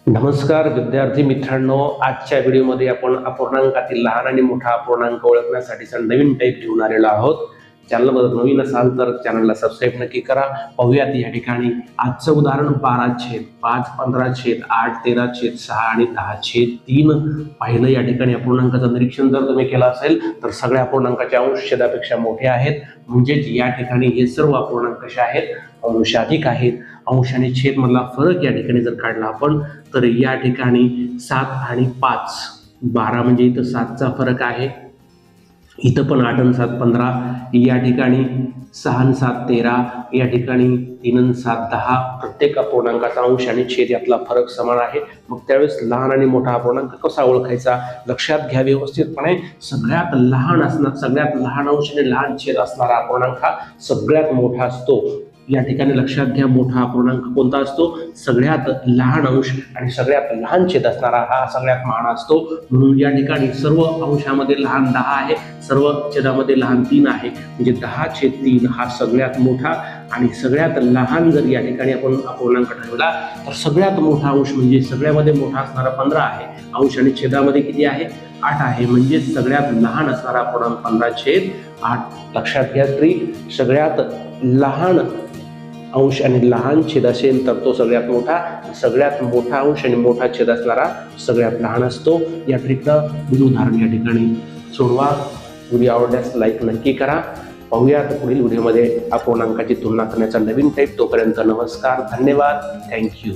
नमस्कार विद्यार्थी मित्रांनो, आजच्या व्हिडिओमध्ये आपण अपूर्णांकातील लहान आणि मोठा अपूर्णांक ओळखण्यासाठीचा नवीन टाईप घेऊन आलेलो आहोत. चॅनलवर नवीन असाल तर चॅनलला सबस्क्राईब नक्की करा. पाहूयात या ठिकाणी आजचं उदाहरण 12/5, 15/8, 13/6 आणि 10/3 पाहिलं. या ठिकाणी अपूर्णांकाचं निरीक्षण जर तुम्ही केलं असेल तर सगळ्या अपूर्णांकाचे अंश छेदापेक्षा मोठे आहेत. म्हणजेच या ठिकाणी हे सर्व अपूर्णांक कसे आहेत, अंशाधिक आहेत. अंश आणि छेद मधला फरक या ठिकाणी जर काढला आपण तर या ठिकाणी 7 आणि 5, 12 म्हणजे इथं 7चा फरक आहे. इथं पण 8 आणि 7 15, या ठिकाणी 6 आणि 7 13, या ठिकाणी 3 आणि 7 10. प्रत्येक अपूर्णांकाचा अंश आणि छेद यातला फरक समान आहे. मग त्यावेळेस लहान आणि मोठा अपूर्णांक कसा ओळखायचा, लक्षात घ्या व्यवस्थितपणे. सगळ्यात लहान अंश आणि लहान छेद असणारा अपूर्णांक हा सगळ्यात मोठा असतो. या ठिकाणी लक्षात घ्या, मोठा अपूर्णांक कोणता असतो, सगळ्यात लहान अंश आणि सगळ्यात लहान छेद असणारा हा सगळ्यात लहान असतो. म्हणून या ठिकाणी सर्व अंशामध्ये लहान 10 आहे, सर्व छेदामध्ये लहान 3 आहे. म्हणजे 10/3 हा सगळ्यात मोठा आणि सगळ्यात लहान जर या ठिकाणी आपण अपूर्णांक ठरवला तर सगळ्यात मोठा अंश म्हणजे सगळ्यामध्ये मोठा असणारा 15 आहे. अंश आणि छेदामध्ये किती आहे, 8 आहे. म्हणजे सगळ्यात लहान असणारा अपूर्णांक 15/8. लक्षात घ्या, सगळ्यात लहान अंश आणि लहान छेद असेल तर तो सगळ्यात मोठा, सगळ्यात मोठा अंश आणि मोठा छेद असणारा सगळ्यात लहान असतो. या ट्रिकचं उदाहरण या ठिकाणी सोडवा. व्हिडिओ आवडल्यास लाईक नक्की करा. पाहूयात पुढील व्हिडिओमध्ये अपूर्णांकाची तुलना करण्याचा नवीन टाईप. तोपर्यंत नमस्कार, धन्यवाद, थँक्यू.